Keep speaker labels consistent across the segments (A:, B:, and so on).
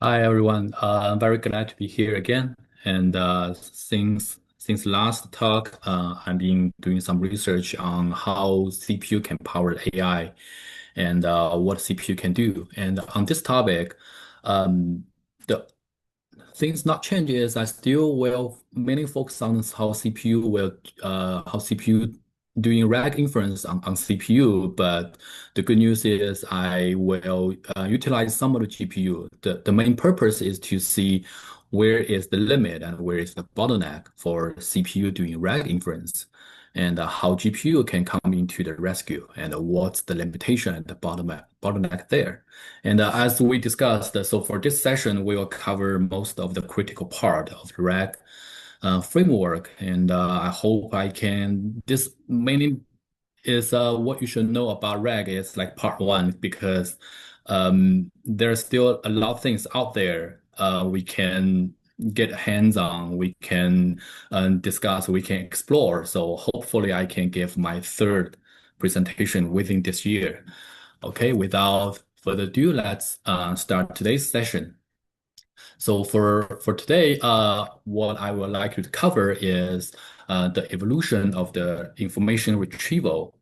A: Hi everyone. I'm very glad to be here again. And since last talk, I've been doing some research on how CPU can power AI and what CPU can do. And on this topic, um, the things not change is I still will mainly focus on how CPU doing RAG inference on CPU, but the good news is I will utilize some of the GPU. The main purpose is to see where is the limit and where is the bottleneck for CPU doing RAG inference, and how GPU can come into the rescue, and what's the limitation and the bottleneck there. And as we discussed, so for this session, we will cover most of the critical part of the RAG framework. And I hope I can, this mainly is what you should know about RAG is like part one, because there's still a lot of things out there we can get hands on, we can discuss, we can explore. So hopefully I can give my third presentation within this year. Okay, without further ado, let's start today's session. So for today, what I would like to cover is the evolution of the information retrieval,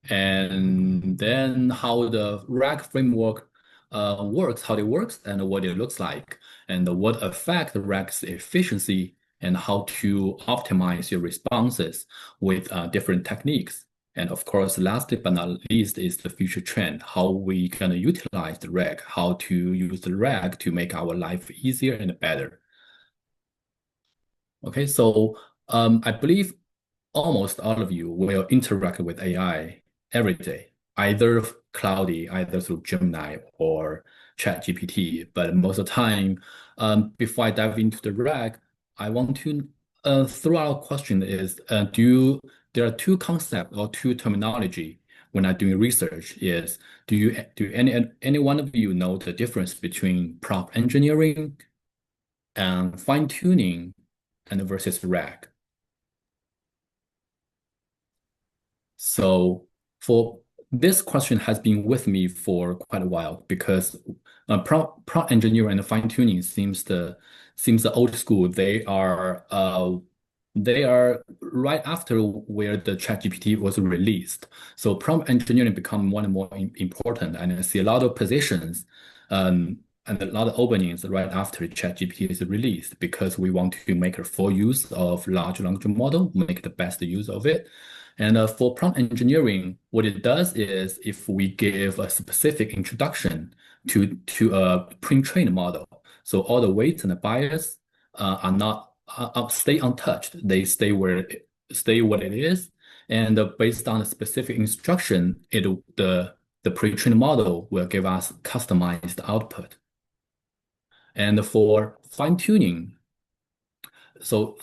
A: and then how the RAG framework works, how it works, and what it looks like, and what affect RAG's efficiency, and how to optimize your responses with different techniques. And of course, last but not least is the future trend, how we gonna utilize the RAG, how to use the RAG to make our life easier and better. Okay, so I believe almost all of you will interact with AI every day, either cloudy, either through Gemini or ChatGPT. But most of the time, before I dive into the RAG, I want to throw out a question is, there are two concepts or two terminology when I'm doing research is, do any one of you know the difference between prompt engineering and fine-tuning and versus RAG? So for this question has been with me for quite a while because prompt engineering and fine tuning seems the old school. They are right after where the ChatGPT was released. So prompt engineering become more and more important, and I see a lot of positions and a lot of openings right after ChatGPT is released because we want to make a full use of large language model, make the best use of it. And for prompt engineering, what it does is if we give a specific introduction to a pre-trained model, so all the weights and the bias are not stay untouched. They stay what it is, and based on a specific instruction, the pre-trained model will give us customized output. And for fine-tuning, for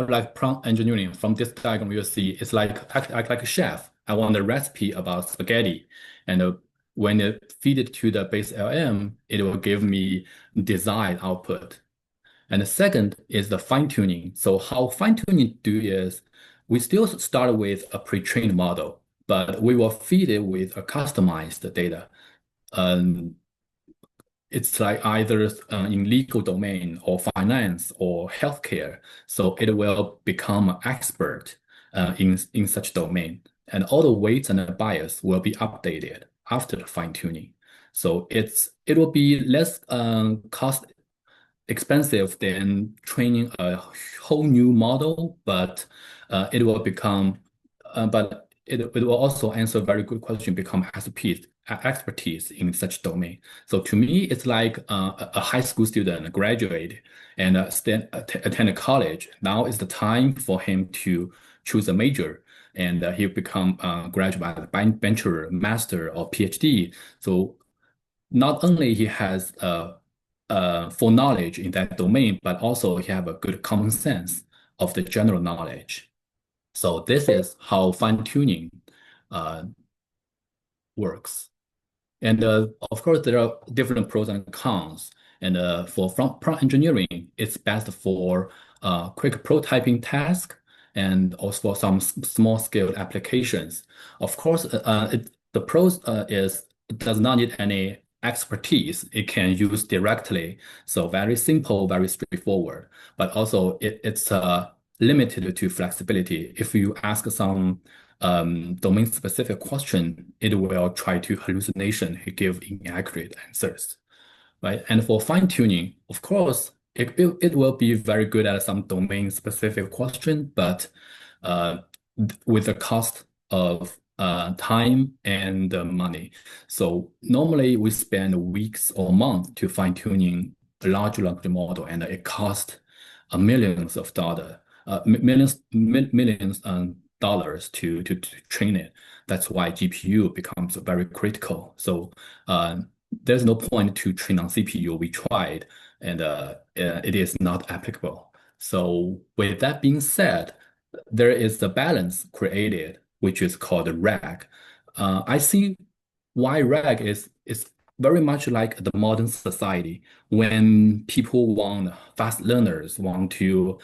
A: like prompt engineering, from this diagram you'll see it's like a chef. I want a recipe about spaghetti, and when it feed it to the base LM, it will give me desired output. And the second is the fine tuning. So how fine tuning do is we still start with a pre-trained model, but we will feed it with a customized data. Um, it's like either in legal domain or finance or healthcare. So it will become an expert in such domain. And all the weights and the bias will be updated after the fine tuning. So it will be less cost expensive than training a whole new model, but it will also answer a very good question, become expertise in such domain. So to me, it's like a high school student, a graduate, and attend a college. Now is the time for him to choose a major, and he'll become a graduate, bachelor, master, or PhD. So not only he has full knowledge in that domain, but also he have a good common sense of the general knowledge. So this is how fine-tuning uh, works. And of course, there are different pros and cons. And for prompt engineering, it's best for quick prototyping task and also for some small-scale applications. Of course, the pros is it does not need any expertise, it can use directly. So very simple, very straightforward, but also it's limited to flexibility. If you ask some domain specific question, it will try to hallucination, give inaccurate answers, right? And for fine tuning, of course, it will be very good at some domain specific question, but uh, with the cost of time and money. So normally we spend weeks or months to fine tuning a large language model, and it costs millions of dollars, millions dollars to train it. That's why GPU becomes very critical. So there's no point to train on CPU. We tried, and it is not applicable. So with that being said, there is a balance created, which is called RAG. I see why RAG is very much like the modern society when people want fast learners, want to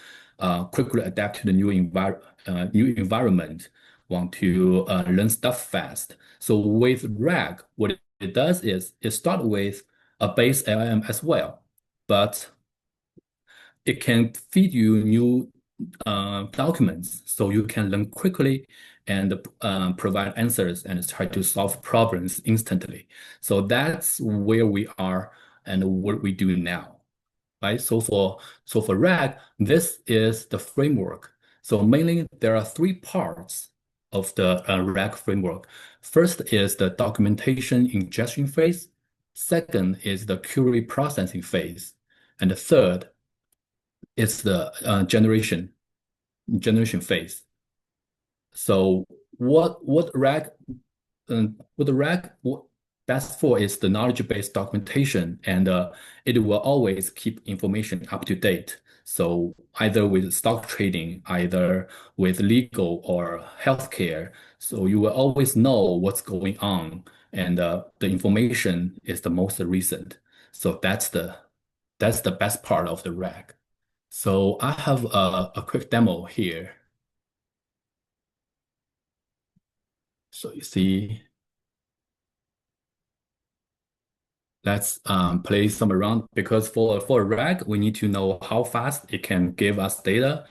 A: quickly adapt to the new environment, want to learn stuff fast. So with RAG, what it does is it start with a base LLM as well, but it can feed you new documents so you can learn quickly and provide answers and try to solve problems instantly. So that's where we are and what we do now, right? So for RAG, this is the framework. So mainly there are three parts of the RAG framework. First is the documentation ingestion phase. Second is the query processing phase. And the third is the generation phase. So what the RAG best for is the knowledge-based documentation, and it will always keep information up to date. So either with stock trading, either with legal or healthcare, so you will always know what's going on, and the information is the most recent. So that's the best part of the RAG. So I have a quick demo here. So you see, let's play some around because for a RAG, we need to know how fast it can give us data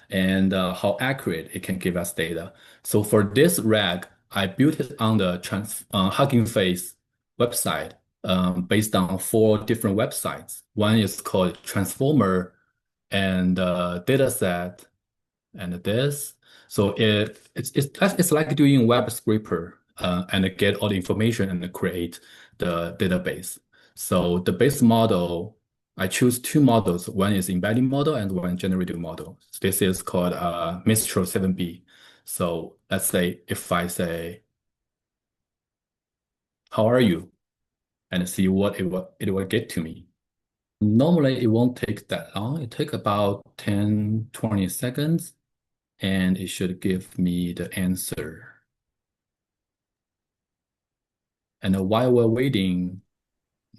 A: and how accurate it can give us data. So for this RAG, I built it on the Hugging Face website based on four different websites. One is called Transformer and Dataset and this. So it's like doing web scraper and get all the information and create the database. So the base model, I choose two models. One is embedding model and one generative model. This is called Mistral 7B. So let's say if I say, how are you? And see what it will get to me. Normally it won't take that long. It takes about 10, 20 seconds. And it should give me the answer. And while we're waiting,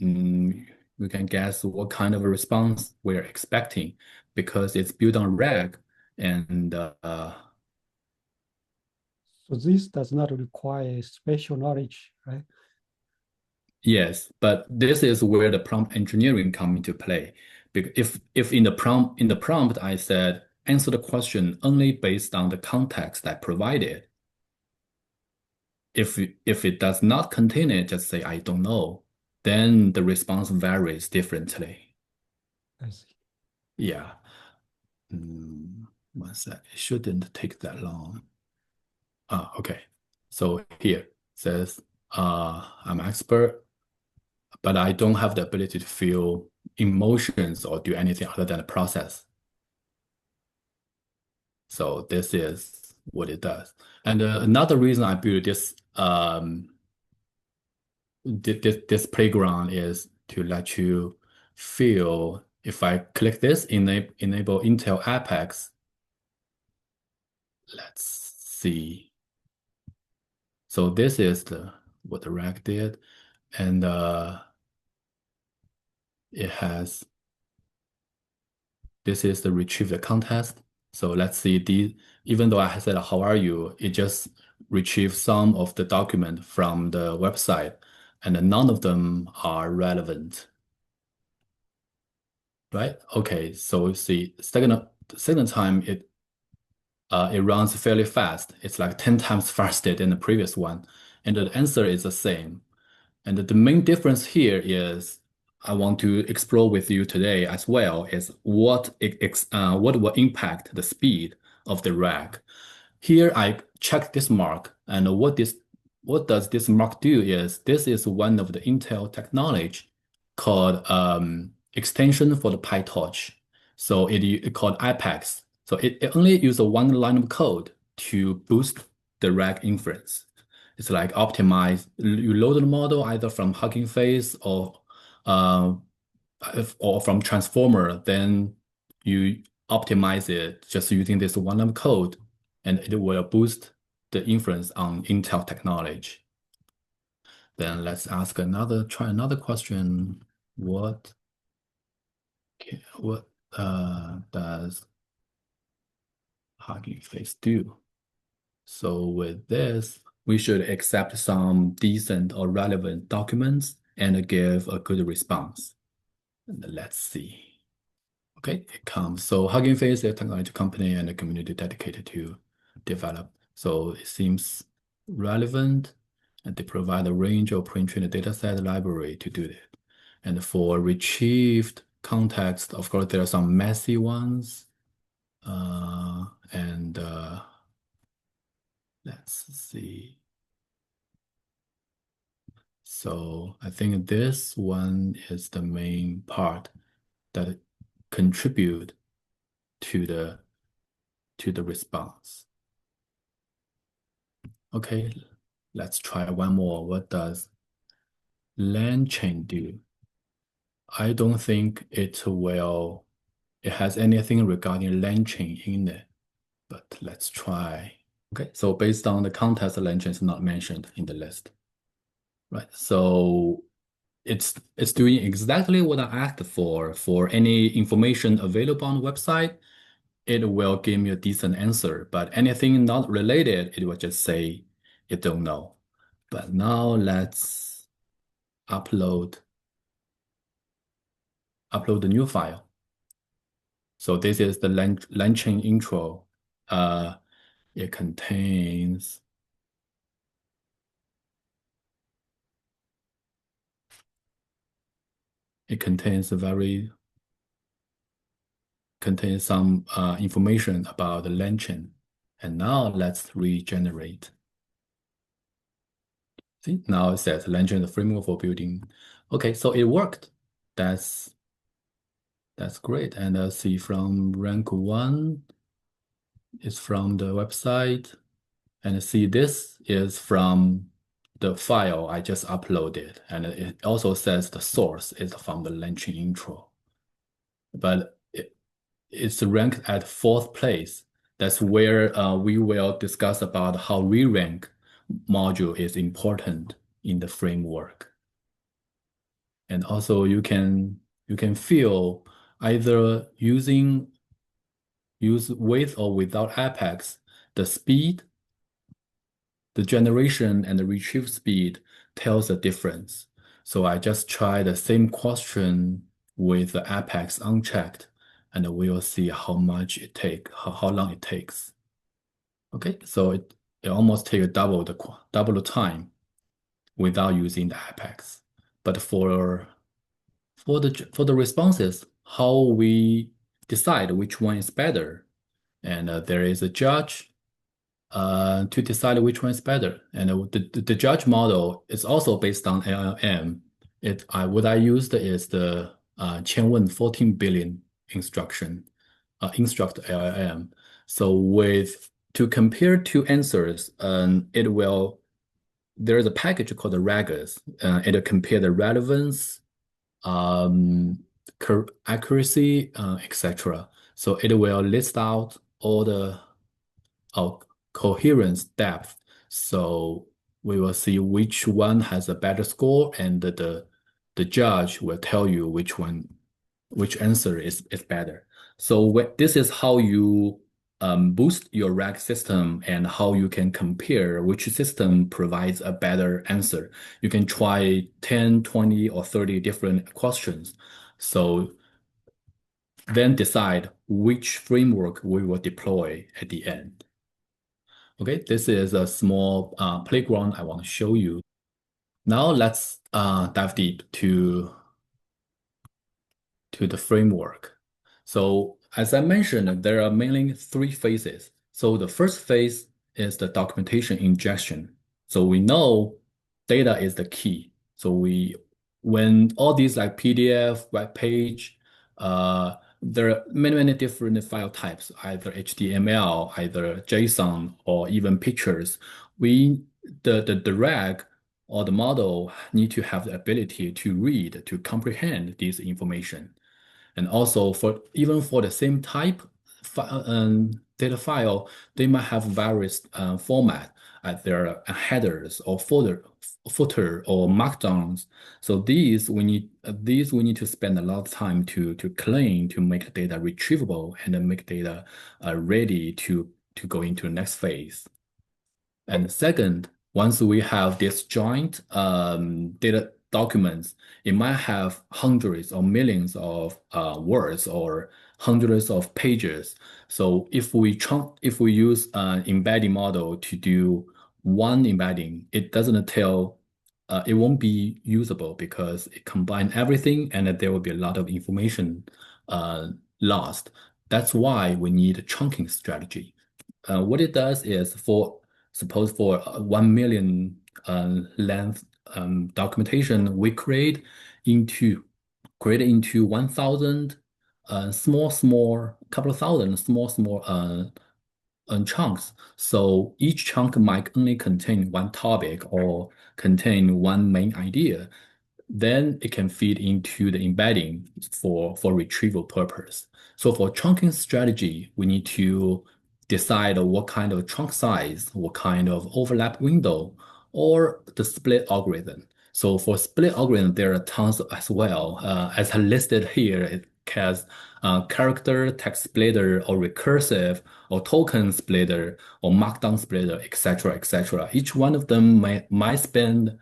A: we can guess what kind of a response we're expecting because it's built on RAG. And
B: So this does not require special knowledge, right?
A: yes, but this is where the prompt engineering come into play. Because if in the prompt I said answer the question only based on the context I provided, if it does not contain it, just say I don't know, then the response varies differently.
B: I see.
A: Yeah. 1 sec. It shouldn't take that long. Okay. So here says I'm expert, but I don't have the ability to feel emotions or do anything other than a process. So this is what it does. And another reason I built this playground is to let you feel. If I click this, enable Intel Apex, let's see. So this is what the RAG did, and this is the retrieve the context. So let's see even though I said how are you, it just retrieved some of the document from the website and none of them are relevant, right? Okay, so you see, second time it runs fairly fast. It's like 10 times faster than the previous one, and the answer is the same. And the main difference here is I want to explore with you today as well is what will impact the speed of the rack. Here I check this mark, and what does this mark do is this is one of the Intel technology called extension for the PyTorch. So it called Apex. So it only uses one line of code to boost the rack inference. It's like optimize. You load the model either from Hugging Face uh, or from Transformer. Then you optimize it just using this one line of code, and it will boost the inference on Intel technology. Then let's try another question. What does Hugging Face do? So with this, we should accept some decent or relevant documents and give a good response. And let's see. Okay, it comes. So Hugging Face is a technology company and a community dedicated to develop. So it seems relevant, and they provide a range of pre-trained dataset library to do that. And for retrieved context, of course, there are some messy ones. And let's see. So I think this one is the main part that contribute to the response. Okay, let's try one more. What does LangChain do? I don't think it has anything regarding LangChain in it, but let's try. Okay, so based on the context, LangChain is not mentioned in the list. Right, so it's doing exactly what I asked for. For any information available on the website, it will give me a decent answer. But anything not related, it will just say it don't know. But now let's upload the new file. So this is the LangChain intro. It contains some information about the LangChain. And now let's regenerate. See, now it says LangChain the framework for building. Okay, so it worked. That's great. And see from rank 1 is from the website. And see this is from the file I just uploaded. And it also says the source is from the LangChain intro. But it's ranked at 4th place. That's where we will discuss about how re-rank module is important in the framework. And also you can feel either use with or without Apex, the speed, the generation and the retrieve speed tells the difference. So I just try the same question with the Apex unchecked, and we'll see how long it takes. Okay, so it almost takes double the time without using the Apex. But for the responses, how we decide which one is better, and there is a judge to decide which one is better. And the judge model is also based on LLM. What I used is the 千问 14 billion instruction, instruct LLM. So to compare two answers, there's a package called the RAGAS. It'll compare the relevance, accuracy, etc. So it will list out all the coherence depth. So we will see which one has a better score, and the judge will tell you which answer is better. So this is how you boost your RAG system and how you can compare which system provides a better answer. You can try 10, 20, or 30 different questions. So then decide which framework we will deploy at the end. Okay, this is a small playground I want to show you. Now let's dive deep to the framework. So as I mentioned, there are mainly three phases. So the first phase is the documentation ingestion. So we know data is the key. So when all these like PDF, web page, there are many different file types, either HTML, either JSON, or even pictures. The RAG or the model need to have the ability to read, to comprehend this information. And also for even for the same type data file, they might have various format, their headers or footer or markdowns. So these we need to spend a lot of time to clean, to make the data retrievable and then make data ready to go into the next phase. And second, once we have this joint data documents, it might have hundreds or millions of words or hundreds of pages. So if we use an embedding model to do one embedding, it won't be usable because it combines everything and there will be a lot of information lost. That's why we need a chunking strategy. What it does is suppose for 1 million length documentation, we create into 1,000 couple of thousand small chunks. So each chunk might only contain one topic or contain one main idea. Then it can feed into the embedding for retrieval purpose. So for chunking strategy, we need to decide what kind of chunk size, what kind of overlap window, or the split algorithm. So for split algorithm, there are tons as well. As I listed here, it has character, text splitter, or recursive, or token splitter, or markdown splitter, etc., etc. Each one of them might spend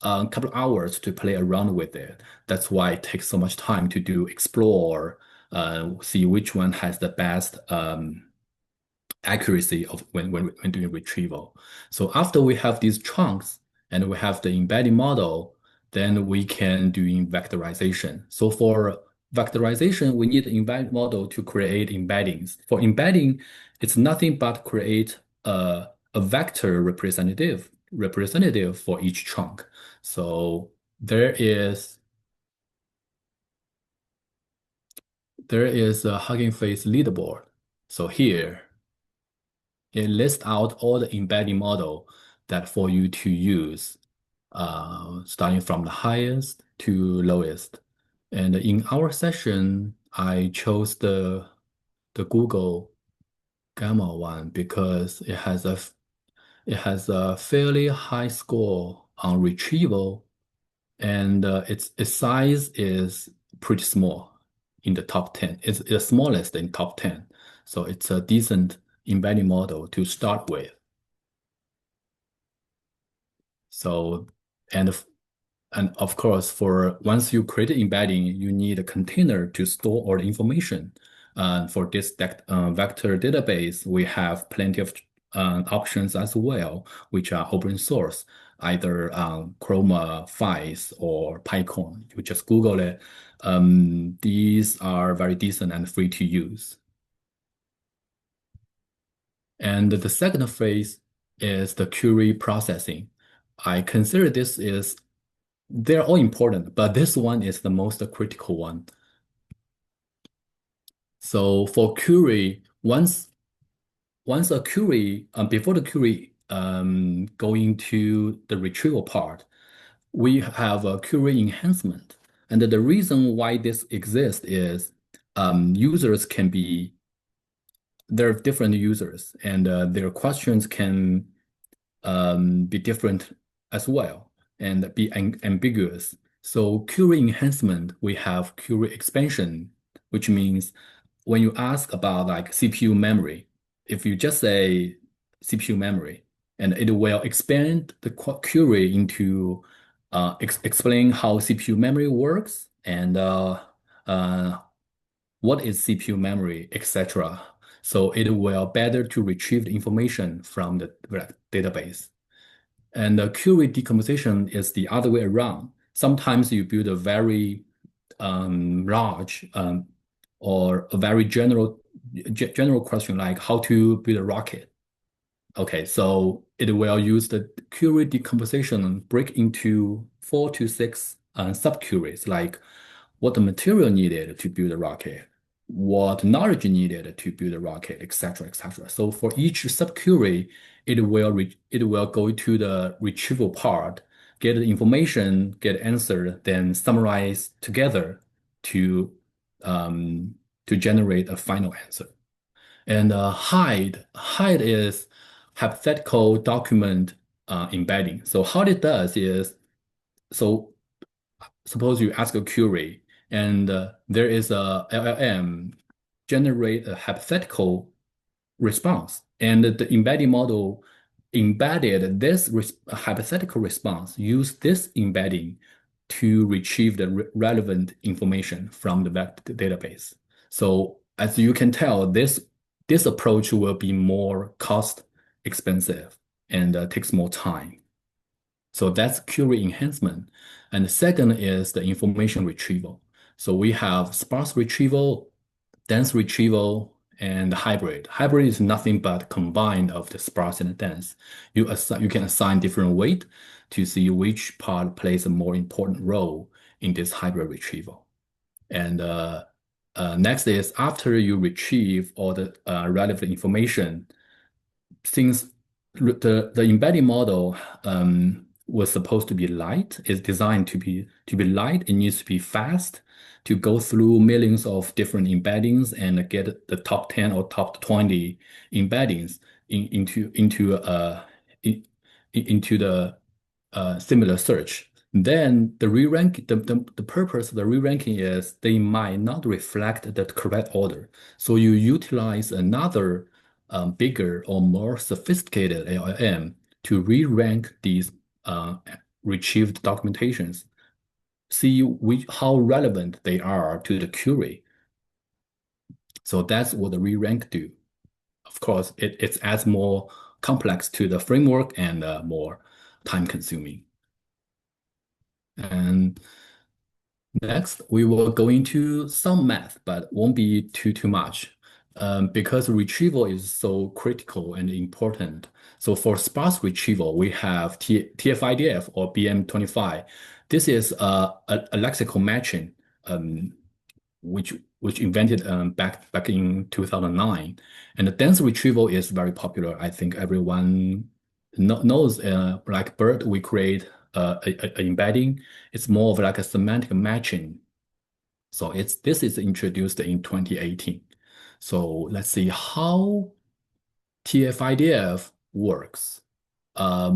A: a couple of hours to play around with it. That's why it takes so much time to do explore, see which one has the best accuracy of when doing retrieval. So after we have these chunks and we have the embedding model, then we can do vectorization. So for vectorization, we need an embedding model to create embeddings. For embedding, it's nothing but create a vector representative for each chunk. So there is a Hugging Face leaderboard. So here it lists out all the embedding model that for you to use, starting from the highest to lowest. And in our session, I chose the Google Gamma one because it has a fairly high score on retrieval, and its size is pretty small in the top 10. It's the smallest in top 10. So it's a decent embedding model to start with. So, and of course, for once you create an embedding, you need a container to store all the information. For this vector database, we have plenty of options as well, which are open source, either Chroma files or PyCon. You just Google it. These are very decent and free to use. And the second phase is the query processing. I consider they're all important, but this one is the most critical one. So for query, once a query, before the query going to the retrieval part, we have a query enhancement. And the reason why this exists is users can be, there are different users and their questions can be different as well and be ambiguous. So query enhancement, we have query expansion, which means when you ask about like CPU memory, if you just say CPU memory, and it will expand the query into explain how CPU memory works and uh, what is CPU memory, etc. So it will better to retrieve the information from the database. And the query decomposition is the other way around. Sometimes you build a very large or a very general question like how to build a rocket. Okay, so it will use the query decomposition and break into 4 to 6 subqueries, like what the material needed to build a rocket, what knowledge needed to build a rocket, etc., etc. So for each subquery, it will go to the retrieval part, get the information, get answer, then summarize together to um, to generate a final answer. And hide is hypothetical document embedding. So how it does is, so suppose you ask a query and there is a LLM generate a hypothetical response, and the embedding model embedded this hypothetical response, use this embedding to retrieve the relevant information from the web database. So as you can tell, this approach will be more cost expensive and takes more time. So that's query enhancement. And the second is the information retrieval. So we have sparse retrieval, dense retrieval, and hybrid. Hybrid is nothing but combined of the sparse and the dense. You can assign different weight to see which part plays a more important role in this hybrid retrieval. And next is after you retrieve all the relevant information, since the embedding model was supposed to be light, is designed to be light, it needs to be fast to go through millions of different embeddings and get the top 10 or top 20 embeddings into the similar search. Then the re-rank the purpose of the re-ranking is they might not reflect the correct order. So you utilize another bigger or more sophisticated LLM to re-rank these retrieved documentations, see how relevant they are to the query. So that's what the re-rank do. Of course, it adds more complex to the framework and more time consuming. And next, we will go into some math, but won't be too much because retrieval is so critical and important. So for sparse retrieval, we have TF-IDF or BM25. This is a lexical matching, which invented back in 2009. And the dense retrieval is very popular. I think everyone knows. Like BERT, we create a embedding. It's more of like a semantic matching. So this is introduced in 2018. So let's see how TF-IDF works. I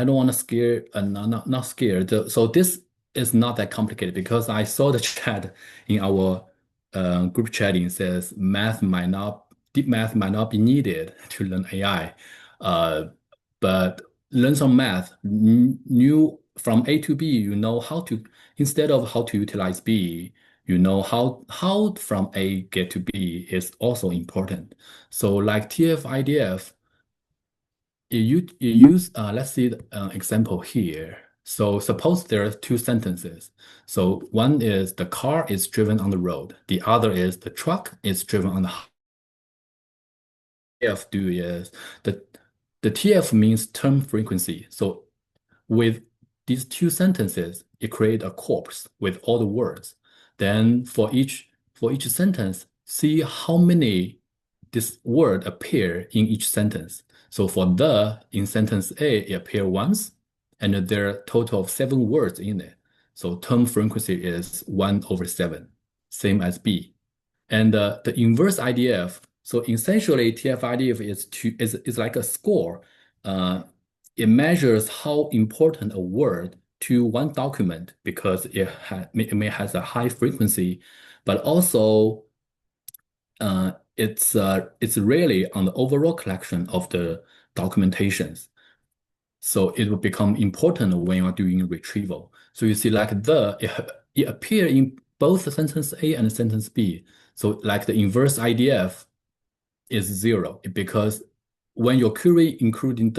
A: don't want to scare, not scared. So this is not that complicated because I saw the chat in our group chatting says deep math might not be needed to learn AI, but learn some math, new from A to B, you know how to, instead of how to utilize B, you know how from A get to B is also important. So like TF-IDF, you use, let's see the example here. So suppose there are two sentences. So one is the car is driven on the road. The other is the truck is driven on the TF do is the TF means term frequency. So with these two sentences, it creates a corpus with all the words. Then for each sentence, see how many this word appear in each sentence. So for the in sentence A, it appear once, and there are a total of 7 words in it. So term frequency is 1/7, same as B. And the inverse IDF, so essentially TF-IDF is like a score. It measures how important a word to one document because it may has a high frequency, but also it's really on the overall collection of the documentations. So it will become important when you are doing retrieval. So you see like it appear in both sentence A and sentence B. So like the inverse IDF is 0 because when your query including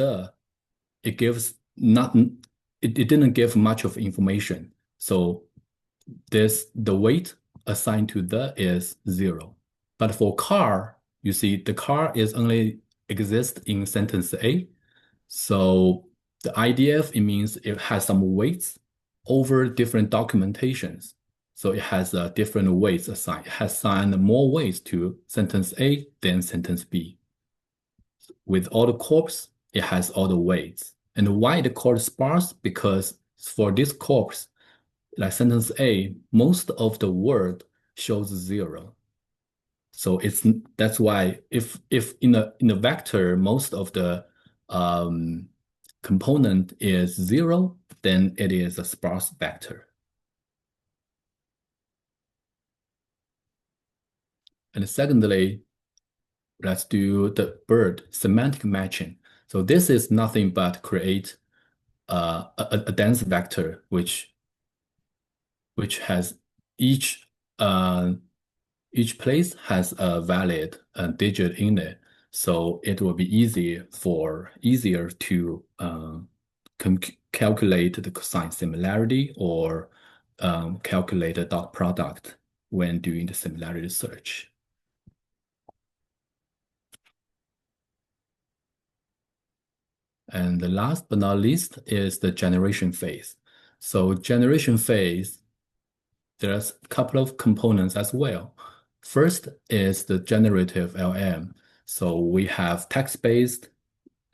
A: it gives not it didn't give much of information. So the weight assigned to the is 0. But for car, you see the car is only exists in sentence A. So the IDF, it means it has some weights over different documentations. So it has different weights assigned. It has assigned more weights to sentence A than sentence B. With all the corpus, it has all the weights. And why it called sparse? Because for this corpus, like sentence A, most of the word shows 0. So that's why if in a vector most of the component is 0, then it is a sparse vector. And secondly, let's do the bird semantic matching. So this is nothing but create a dense vector which has each place has a valid digit in it, so it will be easier to calculate the cosine similarity or calculate the dot product when doing the similarity search. And the last but not least is the generation phase. So generation phase, there's a couple of components as well. First is the generative LM. So we have text-based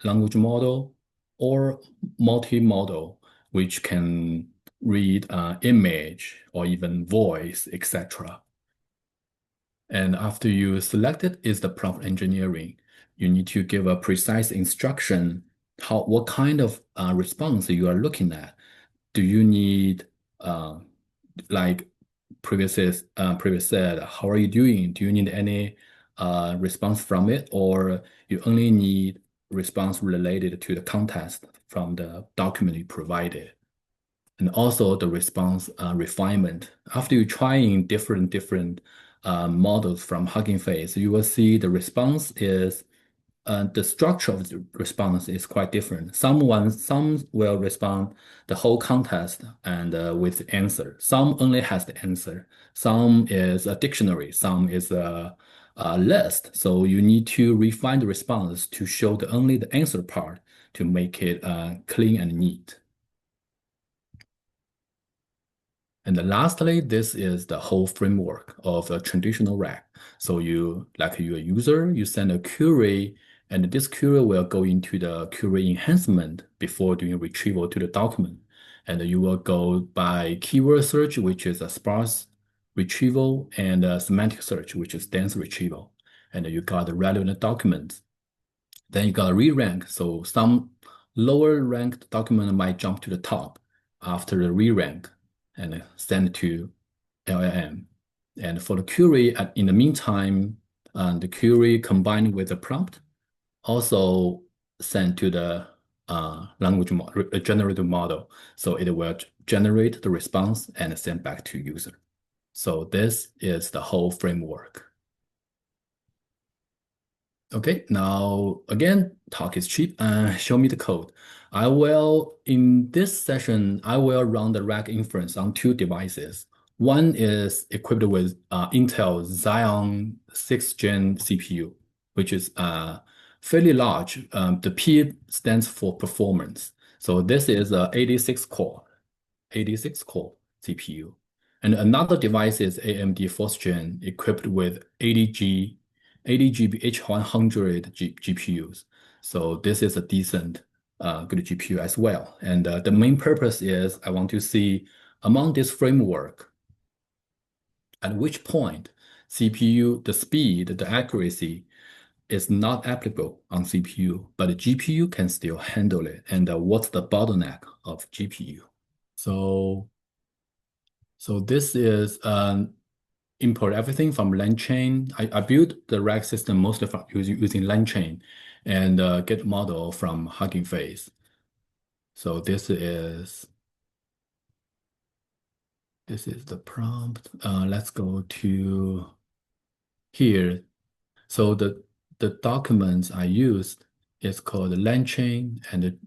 A: language model or multimodal, which can read image or even voice, etc. And after you select it is the prompt engineering. You need to give a precise instruction, what kind of response you are looking at. Do you need, like previous said, how are you doing? Do you need any response from it, or you only need response related to the context from the document you provided? And also the response refinement. After you trying different models from Hugging Face, you will see the response is the structure of the response is quite different. Some will respond the whole context and with the answer. Some only has the answer. Some is a dictionary. Some is a list. So you need to refine the response to show only the answer part to make it clean and neat. And then lastly, this is the whole framework of a traditional RAG. So you, like your user, you send a query, and this query will go into the query enhancement before doing retrieval to the document. And you will go by keyword search, which is a sparse retrieval, and a semantic search, which is dense retrieval. And you got the relevant documents. Then you got a re-rank. So some lower ranked document might jump to the top after the re-rank and send to LLM. And for the query, in the meantime, the query combined with the prompt also sent to the language model, generative model. So it will generate the response and send back to user. So this is the whole framework. Okay, now again, talk is cheap. Show me the code. In this session, I will run the RAG inference on 2 devices. One is equipped with Intel Xeon 6th Gen CPU, which is fairly large. The P stands for performance. So this is a 86 core CPU. And another device is AMD 4th Gen equipped with 80 GB H100 GPUs. So this is a decent, good GPU as well. And the main purpose is I want to see among this framework, at which point CPU, the speed, the accuracy is not applicable on CPU, but the GPU can still handle it. And what's the bottleneck of GPU? So this is import everything from LangChain. I built the RAG system mostly from using LangChain and get model from Hugging Face. So this is the prompt. Let's go to here. So the documents I used is called LangChain and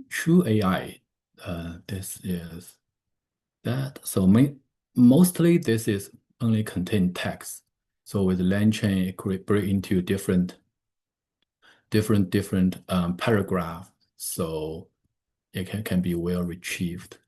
A: True AI. This is that. So mostly this is only contain text. So with LangChain, it could break into different paragraph. So it can be well retrieved.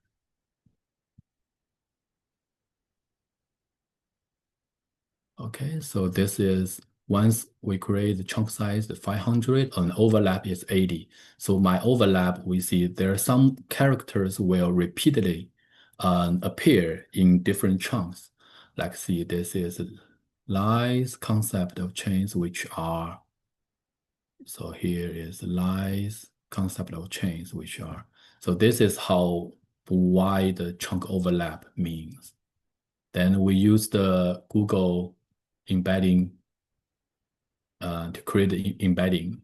A: Okay, so this is once we create the chunk size, the 500, and overlap is 80. So my overlap, we see there are some characters will repeatedly appear in different chunks. Like see, this is lies concept of chains, which are, so here is lies concept of chains, which are, so this is how wide the chunk overlap means. Then we use the Google embedding to create the embedding.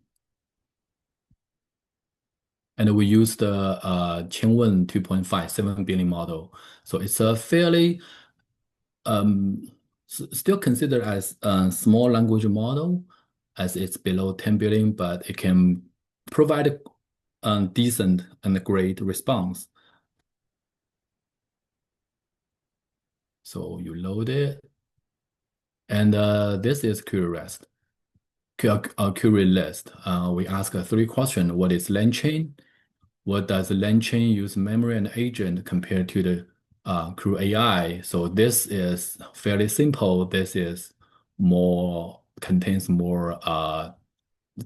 A: And we use the Qianwen 2.5 7 billion model. So it's a fairly still considered as a small language model as it's below 10 billion, but it can provide a decent and great response. So you load it. And this is query rest. Query list. We ask 3 questions. What is LangChain? What does LangChain use memory and agent compared to the Crew AI? So this is fairly simple. This is contains more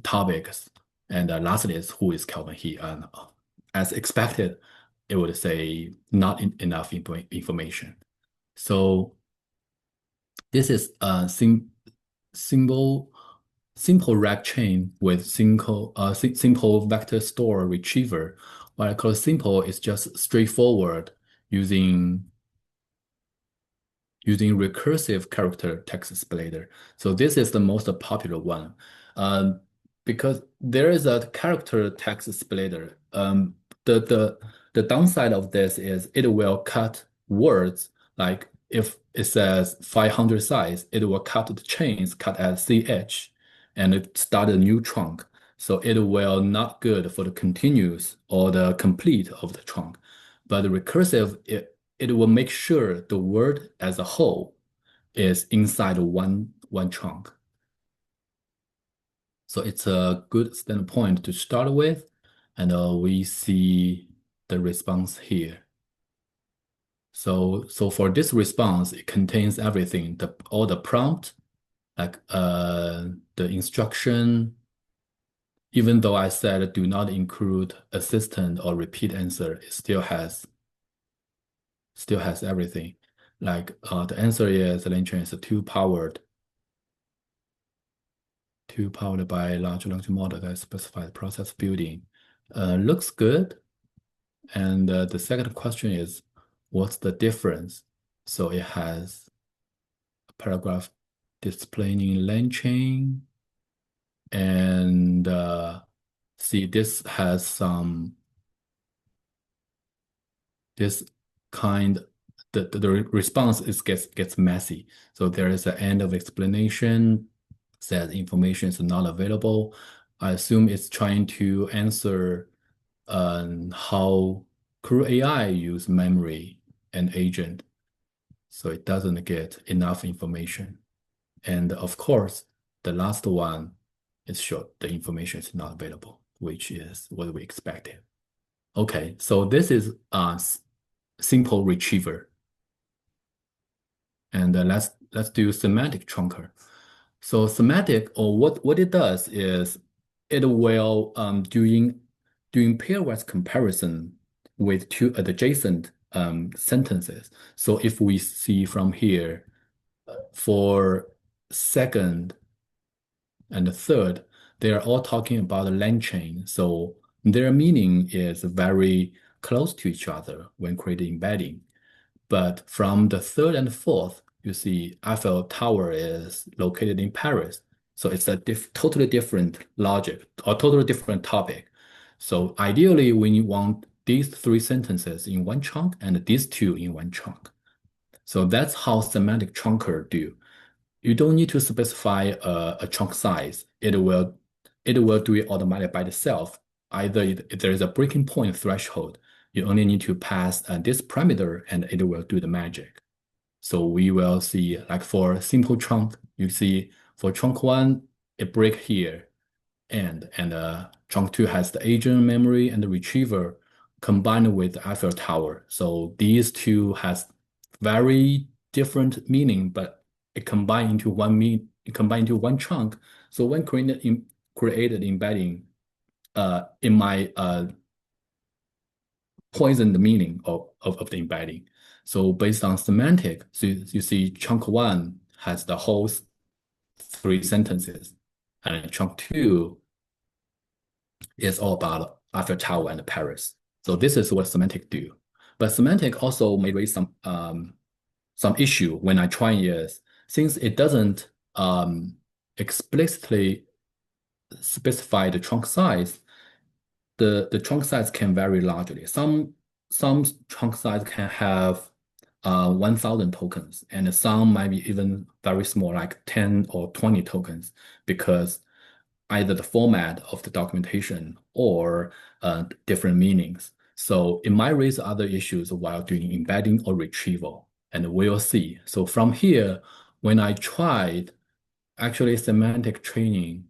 A: topics. And lastly is who is Kelvin He? And as expected, it would say not enough information. So this is a simple RAG chain with simple vector store retriever. What I call simple is just straightforward using recursive character text splitter. So this is the most popular one because there is a character text splitter. The downside of this is it will cut words. Like if it says 500 size, it will cut the chains, cut at CH, and it start a new trunk. So it will not good for the continuous or the complete of the trunk. But the recursive, it will make sure the word as a whole is inside one chunk. So it's a good standpoint to start with, and we see the response here. So for this response, it contains everything, all the prompt, like the instruction. Even though I said do not include assistant or repeat answer, it still has everything. Like the answer is the LangChain is two powered by large language model that specifies process building. Looks good. And the second question is, what's the difference? So it has a paragraph displaying LangChain, and see this has some this kind the response gets messy. So there is an end of explanation, says information is not available. I assume it's trying to answer how Crew AI use memory and agent. So it doesn't get enough information. And of course, the last one is short. The information is not available, which is what we expected. Okay, so this is a simple retriever. And let's do semantic trunker. So semantic, or what it does is it will doing pairwise comparison with 2 adjacent sentences. So if we see from here, for second and the third, they are all talking about a LangChain. So their meaning is very close to each other when creating embedding. But from the third and fourth, you see Eiffel Tower is located in Paris. So it's a totally different logic or totally different topic. So ideally, we want these three sentences in one chunk and these two in one chunk. So that's how semantic trunker do. You don't need to specify a chunk size. It will do it automatically by itself. Either if there is a breaking point threshold, you only need to pass this parameter and it will do the magic. So we will see, like for simple chunk, you see for chunk one, it break here, and chunk two has the agent memory and the retriever combined with the Eiffel Tower. So these two has very different meaning, but it combined into one chunk. So when created embedding, it might poison the meaning of the embedding. So based on semantic, so you see chunk one has the whole three sentences, and chunk two is all about Eiffel Tower and Paris. So this is what semantic do. But semantic also may raise some issue when I try is, since it doesn't explicitly specify the trunk size, the trunk size can vary largely. Some trunk size can have 1,000 tokens, and some might be even very small, like 10 or 20 tokens, because either the format of the documentation or different meanings. So it might raise other issues while doing embedding or retrieval, and we'll see. So from here, when I tried actually semantic training,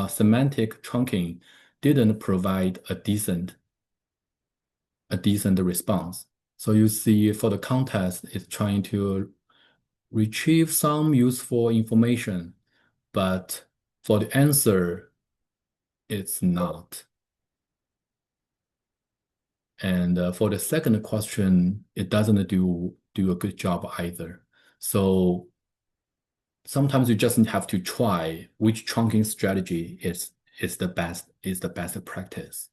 A: semantic trunking didn't provide a decent response. So you see for the contest, it's trying to retrieve some useful information, but for the answer, it's not. And for the second question, it doesn't do a good job either. So sometimes you just have to try which trunking strategy is the best practice.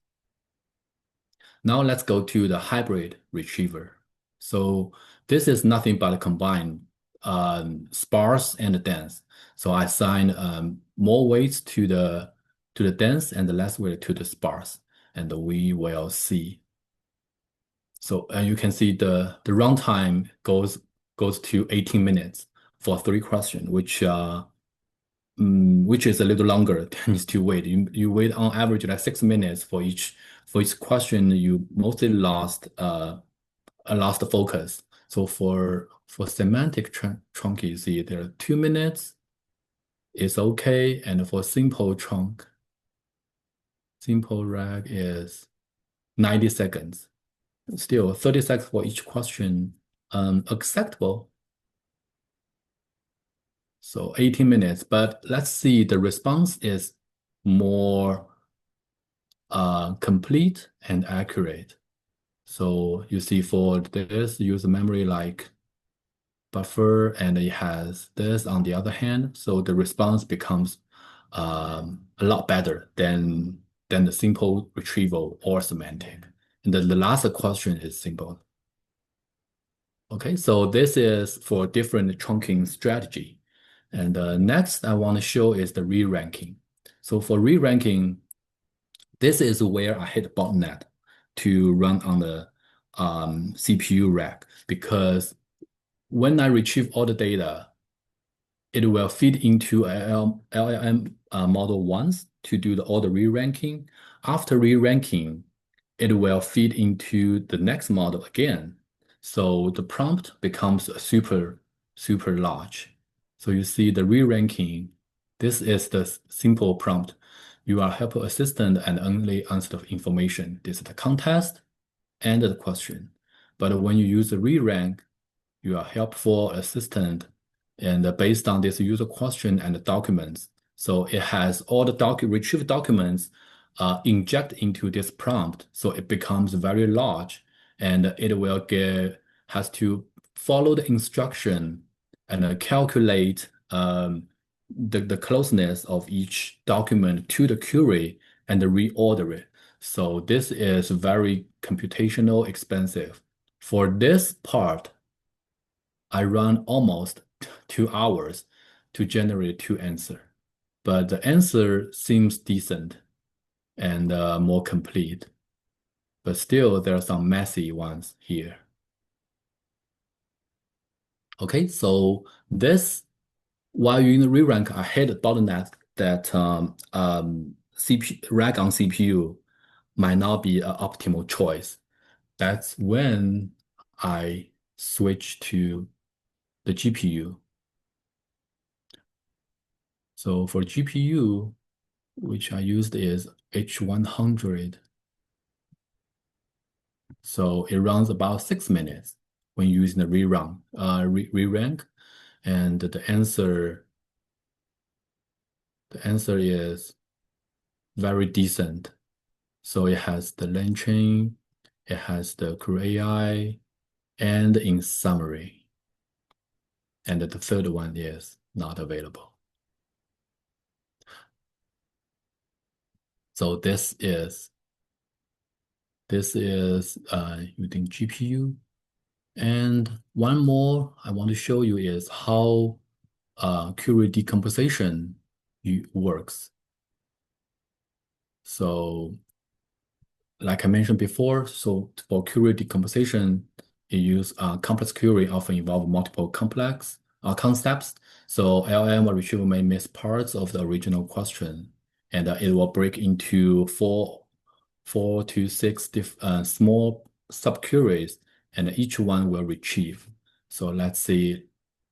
A: Now let's go to the hybrid retriever. So this is nothing but a combined sparse and dense. So I assign more weights to the dense and less weight to the sparse, and we will see. So you can see the runtime goes to 18 minutes for 3 questions, which is a little longer than is to wait. You wait on average like 6 minutes for each question. You mostly lost focus. So for semantic trunk, you see there are 2 minutes is okay, and for simple trunk, simple rag is 90 seconds. Still 30 seconds for each question, acceptable. So 18 minutes, but let's see, the response is more complete and accurate. So you see for this, use memory like buffer, and it has this on the other hand. So the response becomes a lot better than the simple retrieval or semantic. And the last question is simple. Okay, so this is for different trunking strategy. And next I want to show is the re-ranking. So for re-ranking, this is where I hit botnet to run on the CPU rack, because when I retrieve all the data, it will feed into LLM model once to do all the re-ranking. After re-ranking, it will feed into the next model again. So the prompt becomes super large. So you see the re-ranking. This is the simple prompt. You are helper assistant and only answer the information. This is the context and the question. But when you use the re-rank, you are helpful assistant, and based on this user question and the documents. So it has all the retrieved documents inject into this prompt. So it becomes very large, and it will has to follow the instruction and calculate the closeness of each document to the query and reorder it. So this is very computational expensive. For this part, I run almost 2 hours to generate two answers, but the answer seems decent and more complete. But still, there are some messy ones here. Okay, so this, while you're in the re-rank, I hit a bottleneck that CPU, rack on CPU might not be an optimal choice. That's when I switch to the GPU. So for GPU, which I used is H100. So it runs about 6 minutes when using the re-rank, and the answer is very decent. So it has the LangChain, it has the CrewAI, and in summary. And the third one is not available. So this is using GPU. And one more I want to show you is how query decomposition works. So like I mentioned before, so for query decomposition, you use complex query often involve multiple complex concepts. So LLM or retrieval may miss parts of the original question, and it will break into four to six small subqueries, and each one will retrieve. So let's see.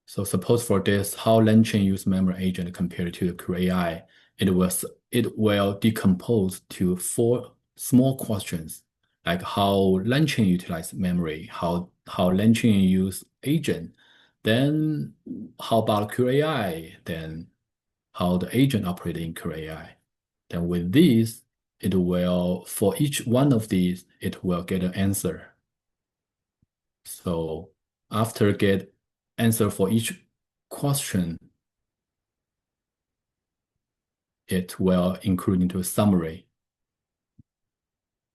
A: So suppose for this, how LangChain use memory agent compared to the CrewAI, it will decompose to four small questions, like how LangChain utilize memory, how LangChain use agent, then how about CrewAI, then how the agent operate in CrewAI. Then with these, it will, for each one of these, it will get an answer. So after get answer for each question, it will include into a summary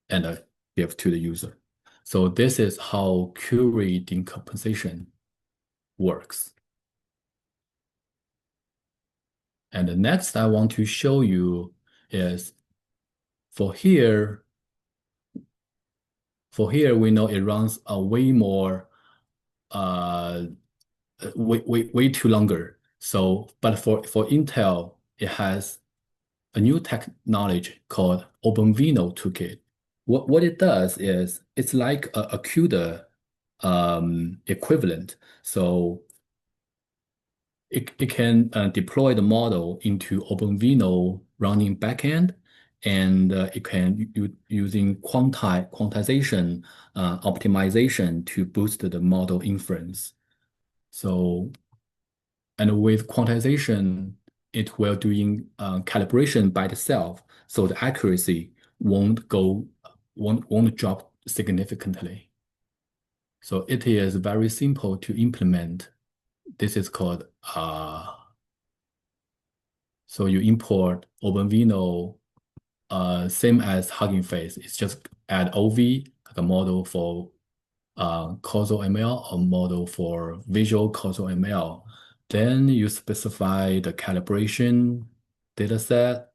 A: and give to the user. So this is how query decomposition works. And the next I want to show you is for here we know it runs a way more way too longer. So, but for Intel, it has a new technology called OpenVINO toolkit. What it does is it's like a CUDA equivalent. So it can deploy the model into OpenVINO running backend, and it can using quantization optimization to boost the model inference. So, and with quantization, it will doing calibration by itself, so the accuracy won't drop significantly. So it is very simple to implement. This is called so you import OpenVINO, same as Hugging Face. It's just add OV, like a model for causal ML, a model for visual causal ML. Then you specify the calibration dataset,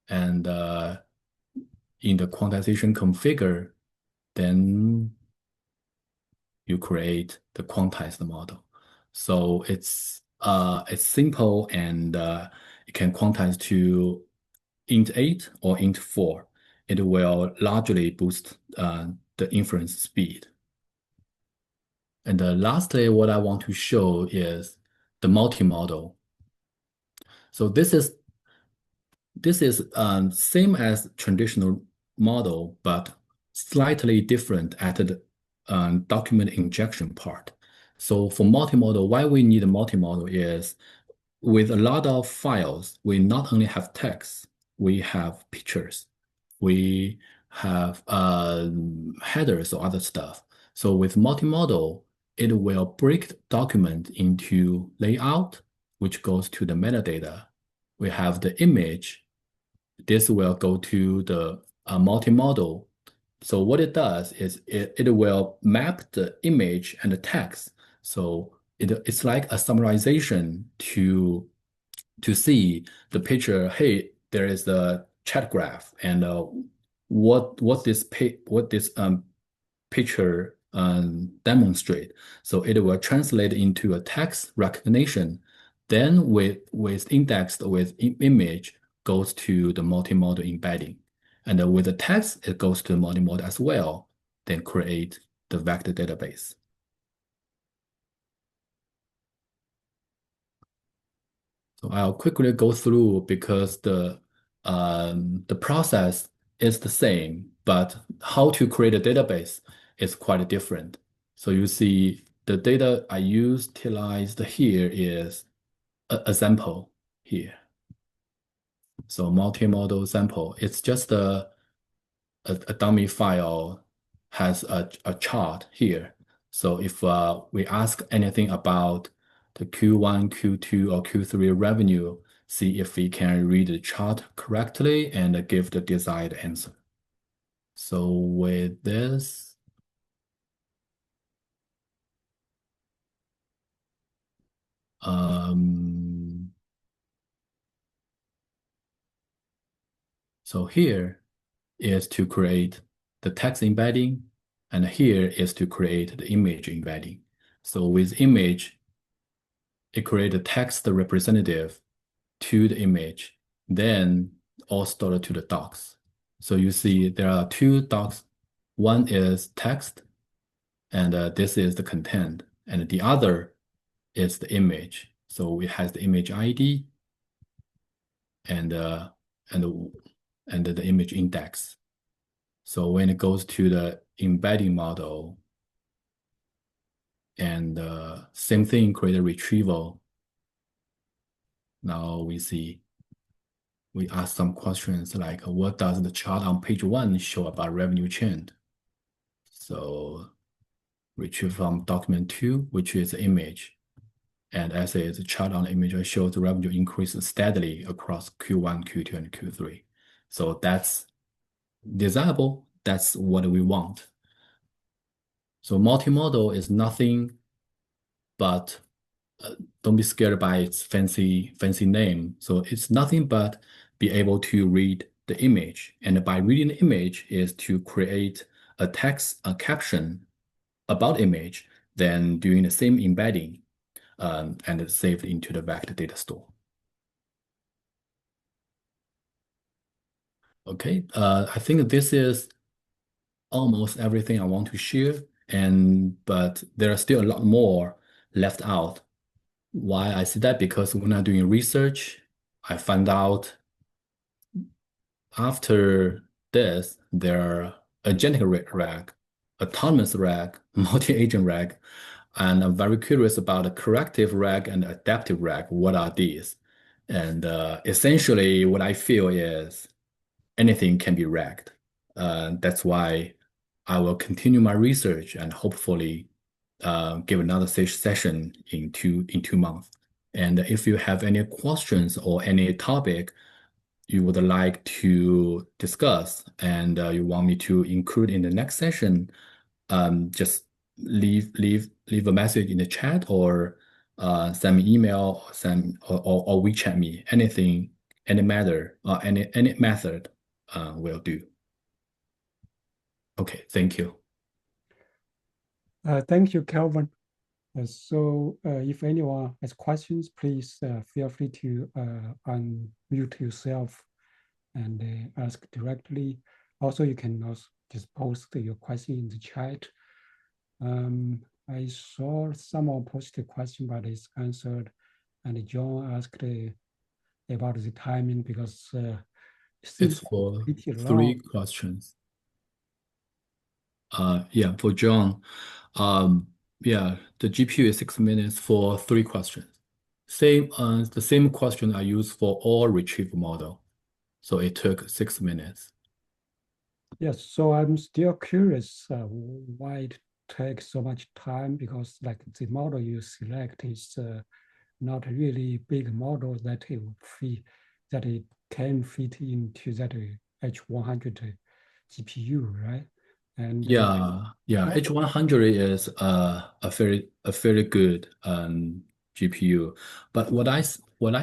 A: and in the quantization configure, then you create the quantized model. So it's simple, and it can quantize to int 8 or int 4. It will largely boost the inference speed. And lastly, what I want to show is the multimodal. So this is same as traditional model, but slightly different at the document injection part. So for multimodal, why we need a multimodal is with a lot of files, we not only have text, we have pictures, we have headers or other stuff. So with multimodal, it will break the document into layout, which goes to the metadata. We have the image. This will go to the multimodal. So what it does is it will map the image and the text. So it's like a summarization to see the picture. Hey, there is the chat graph, and what this picture demonstrate. So it will translate into a text recognition. Then with indexed with image goes to the multimodal embedding, and with the text it goes to the multimodal as well. Then create the vector database. So I'll quickly go through because the process is the same, but how to create a database is quite different. So you see the data I utilized here is a sample here. So multimodal sample, it's just a dummy file has a chart here. So if we ask anything about the Q1, Q2, or Q3 revenue, see if we can read the chart correctly and give the desired answer. So with this, so here is to create the text embedding, and here is to create the image embedding. So with image, it creates a text representative to the image, then all stored to the docs. So you see there are two docs. One is text, and this is the content, and the other is the image. So it has the image ID and the image index. So when it goes to the embedding model, and same thing, create a retrieval. Now we ask some questions like, what does the chart on page 1 show about revenue trend? So retrieve from document 2, which is the image. And as is, the chart on the image shows the revenue increase steadily across Q1, Q2, and Q3. So that's desirable. That's what we want. So multimodal is nothing but don't be scared by its fancy name. So it's nothing but be able to read the image. And by reading the image is to create a text, a caption about image, then doing the same embedding and saved into the vector data store. Okay, I think this is almost everything I want to share, but there are still a lot more left out. Why I say that? Because when I'm doing research, I found out after this, there are agentic RAG, autonomous RAG, multi-agent RAG, and I'm very curious about the corrective RAG and adaptive RAG. What are these? And essentially, what I feel is anything can be RAGed. That's why I will continue my research and hopefully give another session in 2 months. And if you have any questions or any topic you would like to discuss and you want me to include in the next session, just leave a message in the chat or send me email or WeChat me. Anything, any matter, any method will do. Okay, thank you.
B: Thank you, Kelvin. So if anyone has questions, please feel free to unmute yourself and ask directly. Also, you can also just post your question in the chat. I saw someone posted a question, but it's answered. And John asked about the timing because
A: it's for
B: pretty
A: 3
B: long.
A: questions. Yeah, for John, yeah, the GPU is 6 minutes for 3 questions. The same question I use for all retrieval model. So it took 6 minutes.
B: Yes, so I'm still curious why it takes so much time because like the model you select is not really big model that it can fit into that H100 GPU, right? And
A: Yeah, H100 is a very good GPU. But what I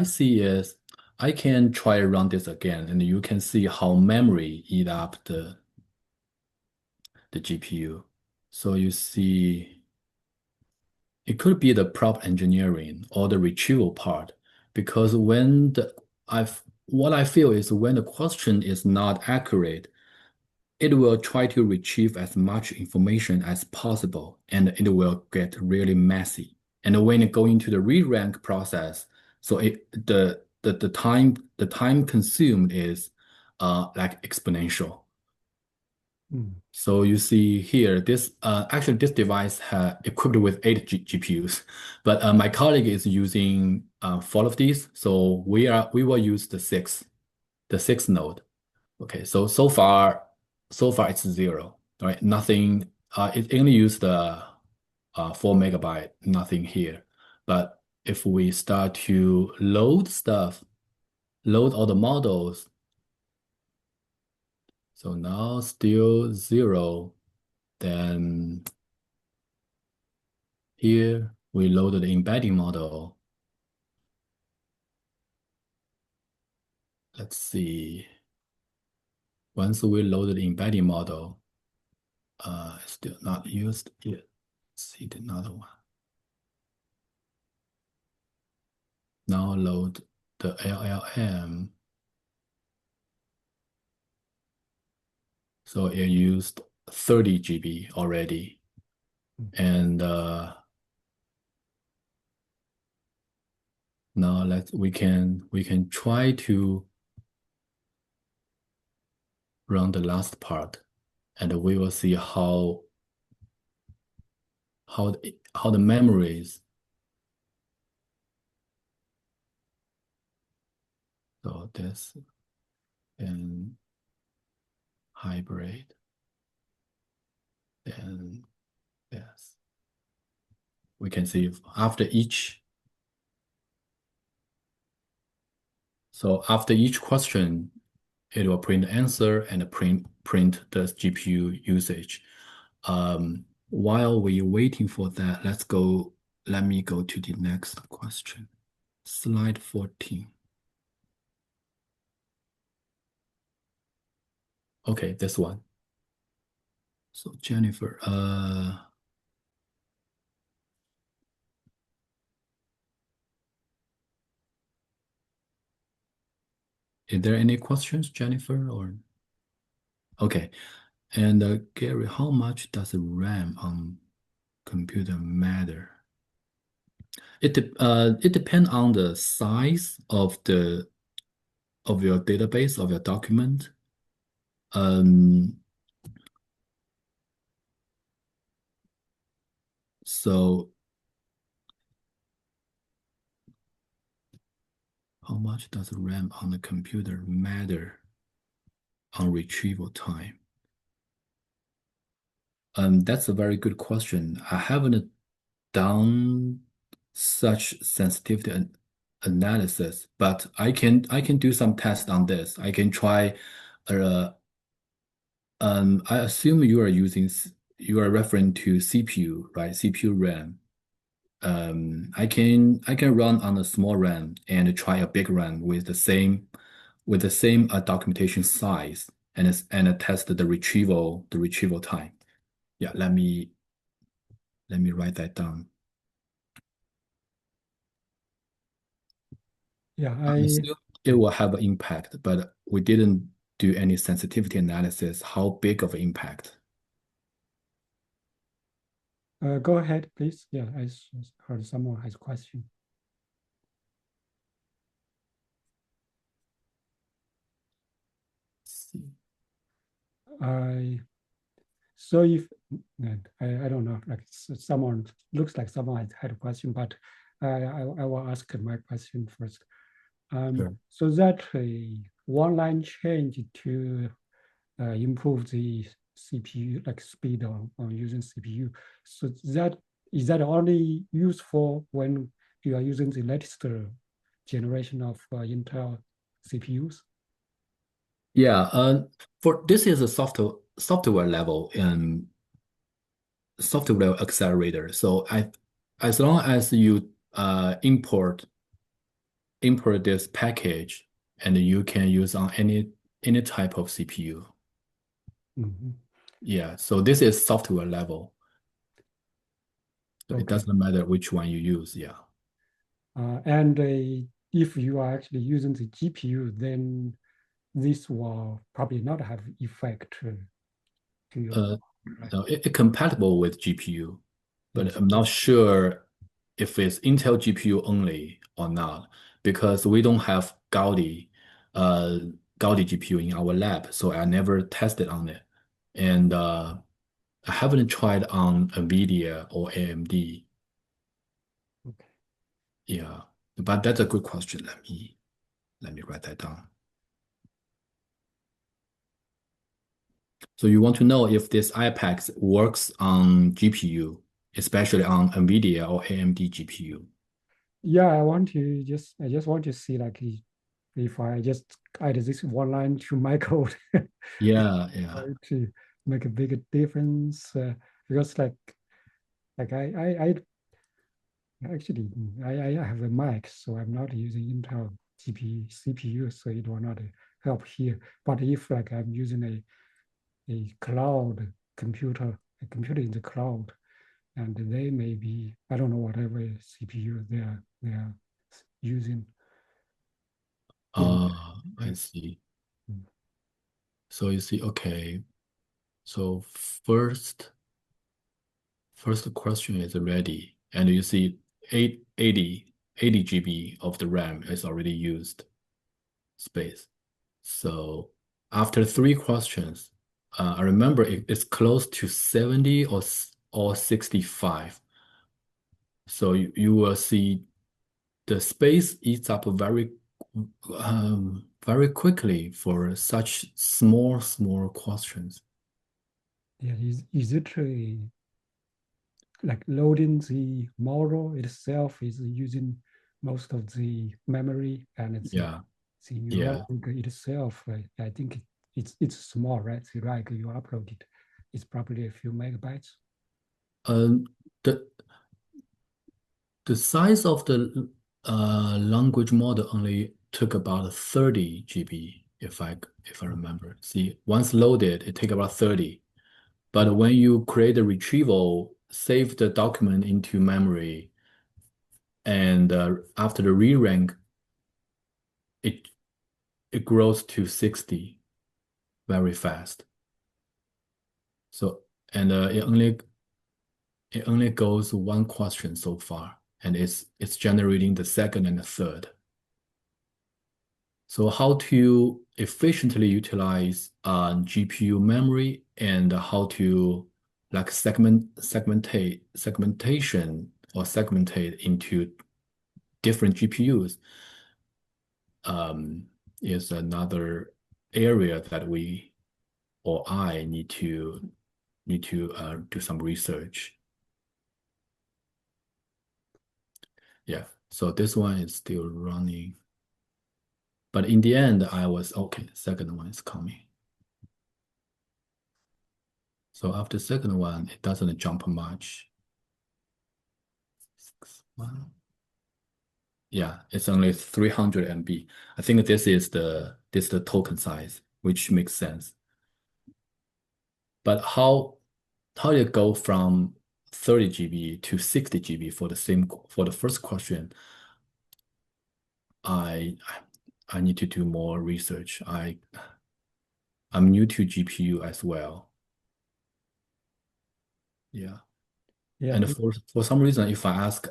A: see is I can try to run this again, and you can see how memory eat up the GPU. So you see, it could be the prompt engineering or the retrieval part, because what I feel is when the question is not accurate, it will try to retrieve as much information as possible, and it will get really messy. And when it go into the re-rank process, so the time consumed is like exponential. So you see here, this actually this device equipped with 8 GPUs, but my colleague is using 4 of these. So we will use the sixth node. Okay, so far it's 0, right? Nothing. It only used the 4 MB, nothing here. But if we start to load stuff, load all the models, so now still 0. Then here we loaded the embedding model. Let's see. Once we loaded the embedding model, still not used yet. Let's see another one. Now load the LLM. So it used 30 GB already. And now we can try to run the last part, and we will see how the memories. So this and hybrid, and yes, we can see after each. So after each question, it will print the answer and print the GPU usage. While we're waiting for that, let me go to the next question. Slide 14. Okay, this one. So Jennifer, is there any questions, Jennifer, or? Okay, and Gary, how much does RAM on computer matter? It depends on the size of your database, of your document. So how much does RAM on the computer matter on retrieval time? That's a very good question. I haven't done such sensitivity analysis, but I can do some tests on this. I can try. I assume you are referring to CPU, right? CPU RAM. I can run on a small RAM and try a big RAM with the same documentation size, and test the retrieval time. Yeah, let me write that down.
B: Yeah,
A: I assume it will have an impact, but we didn't do any sensitivity analysis. How big of an impact?
B: go ahead, please. Yeah, I heard someone has a question.
A: Let's see.
B: So if I don't know, like someone looks like someone had a question, but I will ask my question first.
A: Sure.
B: So that a one line change to improve the CPU, like speed on using CPU. So that is that only useful when you are using the latest generation of Intel CPUs?
A: Yeah, for this is a software level and software accelerator. So as long as you import this package, and you can use on any type of CPU.
B: Mhm.
A: Yeah, so this is software level. So it
B: Okay.
A: doesn't matter which one you use. Yeah.
B: And if you are actually using the GPU, then this will probably not have effect to your,
A: Uh,
B: right?
A: no, it compatible with GPU, but
B: Yes.
A: I'm not sure if it's Intel GPU only or not, because we don't have uh, Gaudi GPU in our lab, so I never tested on it. And I haven't tried on NVIDIA or AMD.
B: Okay.
A: Yeah, but that's a good question. Let me write that down. So you want to know if this IPAX works on GPU, especially on NVIDIA or AMD GPU.
B: Yeah, I just want to see like if I just add this one line to my code
A: Yeah, yeah.
B: to make a bigger difference. Because actually I have a Mac, so I'm not using Intel GPU CPU, so it will not help here. But if like I'm using a cloud computer, a computer in the cloud, and they may be, I don't know, whatever CPU they are using. It will,
A: I
B: right.
A: see.
B: Mm.
A: So you see, okay. So first question is ready, and you see 80 GB of the RAM is already used space. So after three questions, I remember it's close to 70 or 65. So you will see the space eats up very quickly for such small questions.
B: Yeah, is it like loading the model itself is using most of the memory, and
A: Yeah,
B: the
A: yeah.
B: notebook itself, I think it's small, right? So like you upload it, it's probably a few megabytes.
A: Um, the the size of the language model only took about 30 GB, if I remember. See, once loaded, it take about 30. But when you create a retrieval, save the document into memory, and after the re-rank, it it grows to 60 very fast. So and it only goes one question so far, and it's generating the second and the third. So how to efficiently utilize GPU memory, and how to like segmentation or segmentate into different GPUs um, is another area that we or I need to do some research. Yeah. So this one is still running, but in the end, I was okay. Second one is coming. So after second one, it doesn't jump much. 6, 1. Yeah, it's only 300 MB. I think this is the token size, which makes sense. But how you go from 30 GB to 60 GB for the first question? I I need to do more research. I'm new to GPU as well. Yeah.
B: Yeah,
A: And for some reason, if I ask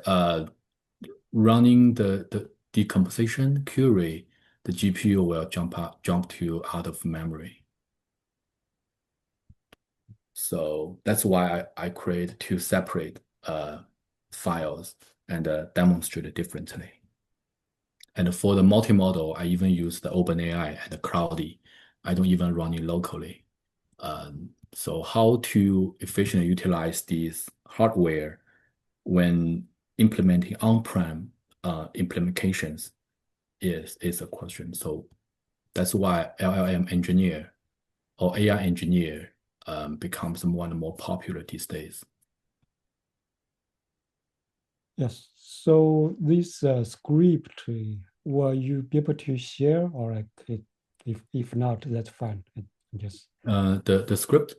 A: running the decomposition query, the GPU will jump to out of memory. So that's why I create two separate files and demonstrate it differently. And for the multimodal, I even use the OpenAI and the Cloudy. I don't even run it locally. So how to efficiently utilize these hardware when implementing on-prem implementations is a question. So that's why LLM engineer or AI engineer becomes more and more popular these days.
B: Yes. So this script, will you be able to share, or like if not, that's fine. Just
A: The script?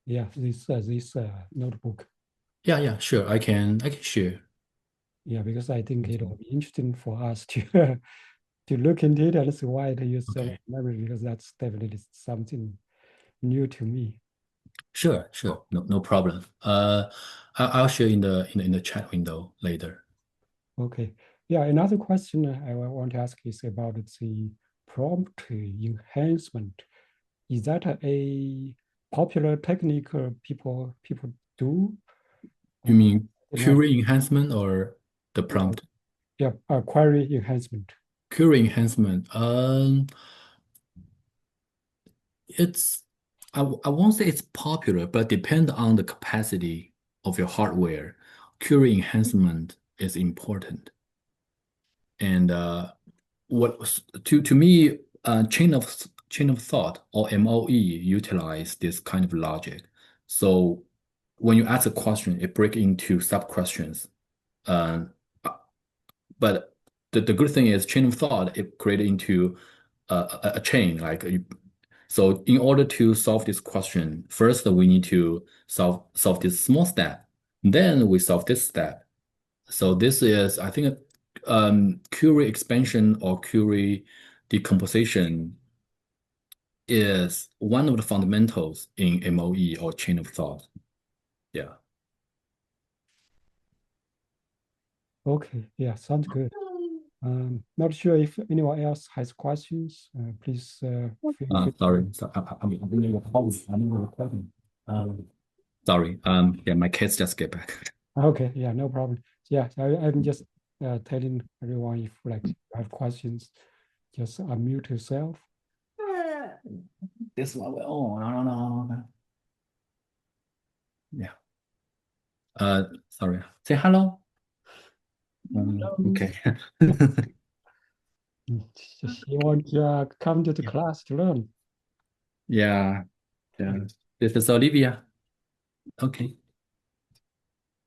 B: yeah, this notebook.
A: Yeah, sure. I can share.
B: Yeah, because I think it will be interesting for us to to look into it and see why they use so much
A: Okay.
B: memory, because that's definitely something new to me.
A: Sure. No problem. I'll share in the chat window later.
B: Okay. Yeah, another question I want to ask is about the prompt enhancement. Is that a popular technique people do?
A: You mean
B: Not,
A: query enhancement or the
B: yeah,
A: prompt?
B: yeah, query enhancement.
A: Query enhancement. It's I won't say it's popular, but depend on the capacity of your hardware. Query enhancement is important. And what to me, chain of thought or MOE utilize this kind of logic. So when you ask a question, it break into sub questions. Uh, but the good thing is chain of thought it created into a chain so in order to solve this question, first we need to solve this small step. Then we solve this step. So this is, I think, query expansion or query decomposition is one of the fundamentals in MOE or chain of thought. Yeah.
B: Okay, yeah, sounds good. Not sure if anyone else has questions. Please feel free.
A: Sorry. So, I'm in the call. I'm in the recording. Sorry. Yeah, my kids just get back.
B: Okay, yeah, no problem. Yeah, I'm just telling everyone, if like you have questions, just unmute yourself.
A: This one. Oh, no. Yeah. Sorry. Say hello. Okay.
B: He want to come to the class to learn.
A: Yeah. Yeah. This is Olivia. Okay.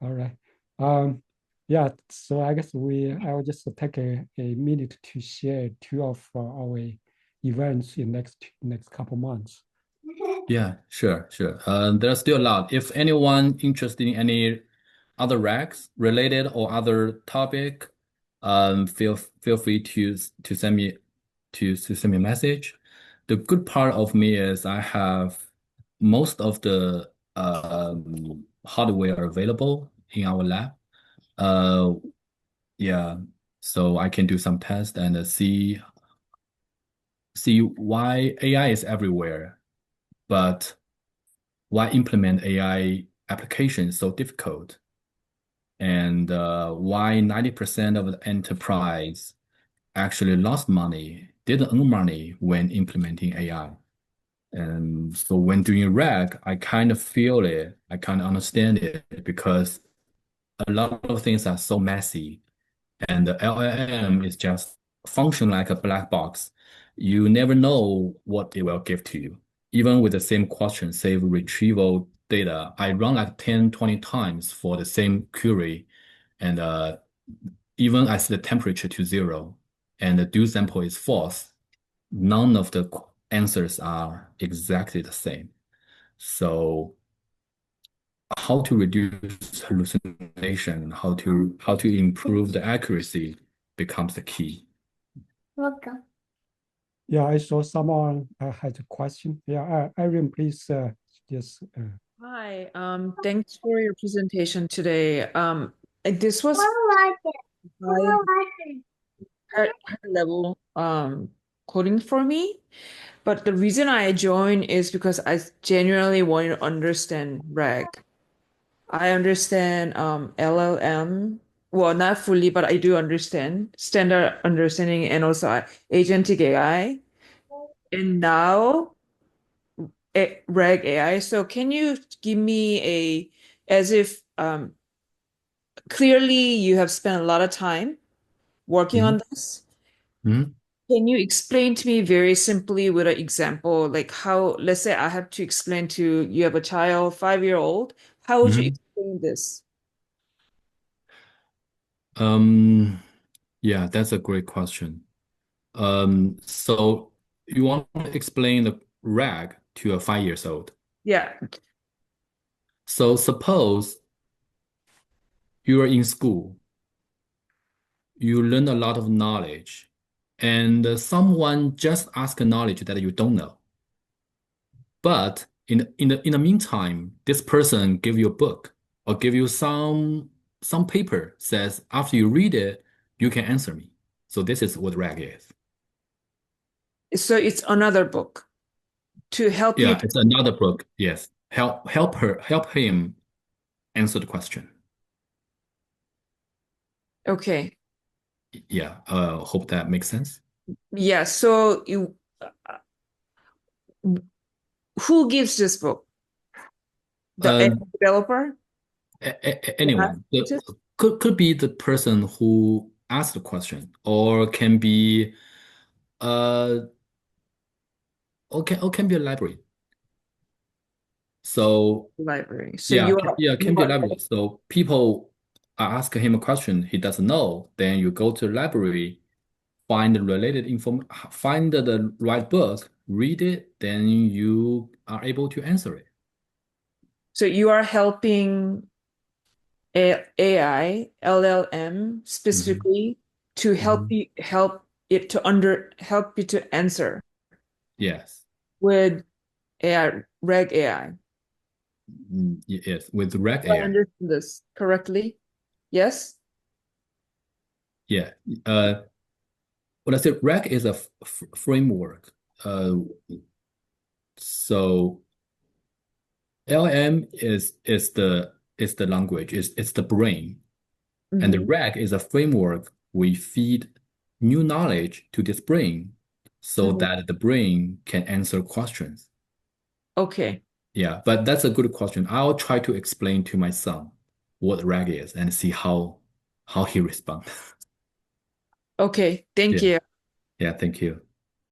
B: All right. Um, yeah, so I guess I will just take a minute to share two of our events in next couple months.
A: Yeah, sure. There's still a lot. If anyone interested in any other racks related or other topic, feel free to send me to send me a message. The good part of me is I have most of the hardware available in our lab. Uh, yeah, so I can do some tests and see why AI is everywhere, but why implement AI applications so difficult, and why 90% of the enterprise actually lost money, didn't earn money when implementing AI. And so when doing RAG, I kind of feel it, I kind of understand it because a lot of things are so messy. And the LLM is just function like a black box. You never know what it will give to you. Even with the same question, save retrieval data, I run like 10, 20 times for the same query. And even I set the temperature to 0 and the dew sample is false, none of the answers are exactly the same. So how to reduce hallucination, how to improve the accuracy becomes the key.
C: Welcome.
B: Yeah, I saw someone had a question. Yeah, Irene, please just.
C: Hi, thanks for your presentation today. This was high, high level coding for me, but the reason I joined is because I genuinely want to understand RAG. I understand LLM, well, not fully, but I do understand standard understanding and also agentic AI. And now RAG AI. So can you give me as if clearly you have spent a lot of time working
A: Mhm.
C: on this.
A: Mhm.
C: Can you explain to me very simply with an example, like how, let's say I have to explain to you have a child, 5-year-old, how would you
A: Mhm.
C: explain this?
A: Um, yeah, that's a great question. So you want to explain the rag to a 5 years old.
C: Yeah.
A: So suppose you are in school, you learn a lot of knowledge, and someone just ask a knowledge that you don't know. But in the meantime, this person give you a book or give you some paper says after you read it, you can answer me. So this is what RAG is.
C: So it's another book to help you.
A: Yeah, it's another book. Yes. Help him answer the question.
C: Okay.
A: Yeah, hope that makes sense.
C: Yeah. So who gives this book? The
A: Uh,
C: developer? The math
A: Anyone.
C: scientist?
A: Could be the person who asked the question, or can be uh or can be a library. So
C: Library. So
A: yeah,
C: you
A: can be a
C: are
A: library. So people are asking him a question he doesn't know, then you go to the library, find the related inform find the right book, read it, then you are able to answer it.
C: so you are helping AI, LLM
A: Hmm.
C: specifically to
A: Hmm.
C: help you to answer
A: Yes.
C: with AI, reg AI.
A: Yes, with Rec
C: Do I
A: AI.
C: understand this correctly? Yes?
A: Yeah. Uh, Well, I said Rec is a framework. Uh, so LM is the language, it's the brain, and the
C: Hmm.
A: Rec is a framework. We feed new knowledge to this brain so
C: Hmm.
A: that the brain can answer questions.
C: Okay.
A: Yeah, but that's a good question. I'll try to explain to my son what Rec is and see how he responds.
C: Okay. Thank
A: Yeah,
C: you.
A: yeah, thank you.